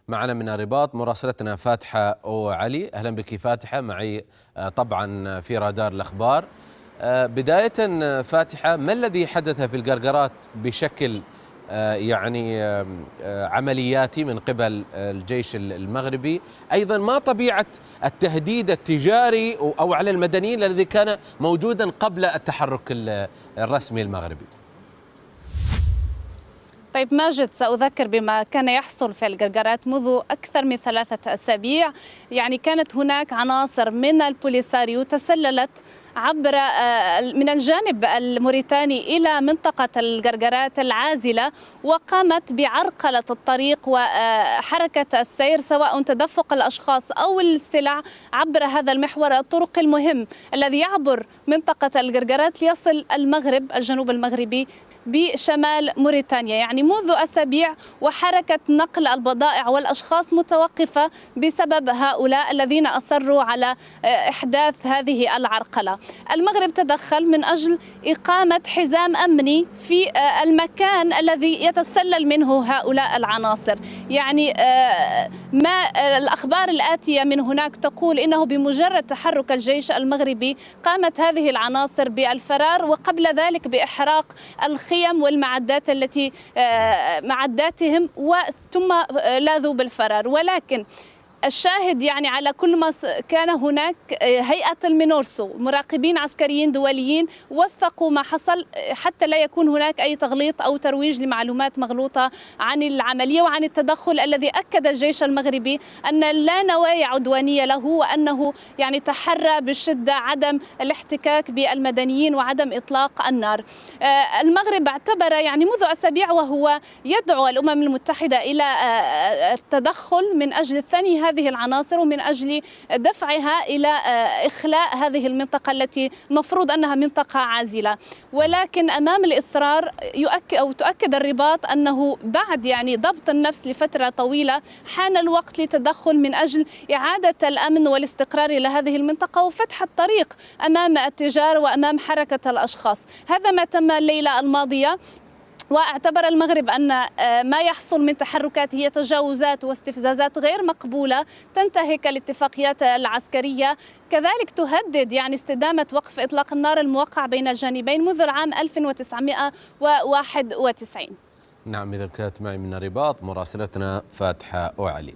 معنا من الرباط مراسلتنا فاتحة أو علي. أهلا بك فاتحة، معي طبعا في رادار الأخبار. بداية فاتحة، ما الذي حدث في القرقرات بشكل يعني عملياتي من قبل الجيش المغربي؟ أيضا ما طبيعة التهديد التجاري أو على المدنيين الذي كان موجودا قبل التحرك الرسمي المغربي؟ طيب ماجد، سأذكر بما كان يحصل في القرقرات منذ أكثر من 3 أسابيع. يعني كانت هناك عناصر من البوليساريو تسللت عبر من الجانب الموريتاني إلى منطقة القرقرات العازلة، وقامت بعرقلة الطريق وحركة السير، سواء تدفق الأشخاص أو السلع عبر هذا المحور الطرق المهم الذي يعبر منطقة القرقرات ليصل المغرب، الجنوب المغربي، بشمال موريتانيا. يعني منذ أسابيع وحركة نقل البضائع والأشخاص متوقفة بسبب هؤلاء الذين أصروا على إحداث هذه العرقلة. المغرب تدخل من أجل إقامة حزام أمني في المكان الذي يتسلل منه هؤلاء العناصر. يعني ما الأخبار الآتية من هناك تقول إنه بمجرد تحرك الجيش المغربي قامت هذه العناصر بالفرار، وقبل ذلك بإحراق الخيم والمعدات التي معداتهم، ثم لاذوا بالفرار. ولكن الشاهد يعني على كل ما كان هناك هيئة المينورسو، مراقبين عسكريين دوليين وثقوا ما حصل حتى لا يكون هناك أي تغليط أو ترويج لمعلومات مغلوطة عن العملية وعن التدخل الذي أكد الجيش المغربي أن لا نوايا عدوانية له، وأنه يعني تحرى بشدة عدم الاحتكاك بالمدنيين وعدم إطلاق النار. المغرب اعتبر يعني منذ أسابيع وهو يدعو الأمم المتحدة إلى التدخل من أجل ثني هذه العناصر ومن أجل دفعها إلى إخلاء هذه المنطقة التي المفروض أنها منطقة عازلة. ولكن أمام الإصرار تؤكد الرباط أنه بعد يعني ضبط النفس لفترة طويلة حان الوقت للتدخل من أجل إعادة الأمن والاستقرار إلى هذه المنطقة وفتح الطريق أمام التجار وأمام حركة الأشخاص. هذا ما تم الليلة الماضية، واعتبر المغرب أن ما يحصل من تحركات هي تجاوزات واستفزازات غير مقبولة تنتهك الاتفاقيات العسكرية، كذلك تهدد يعني استدامة وقف إطلاق النار الموقع بين الجانبين منذ العام 1991. نعم، إذا كانت معي من الرباط مراسلتنا فاتحة أو علي.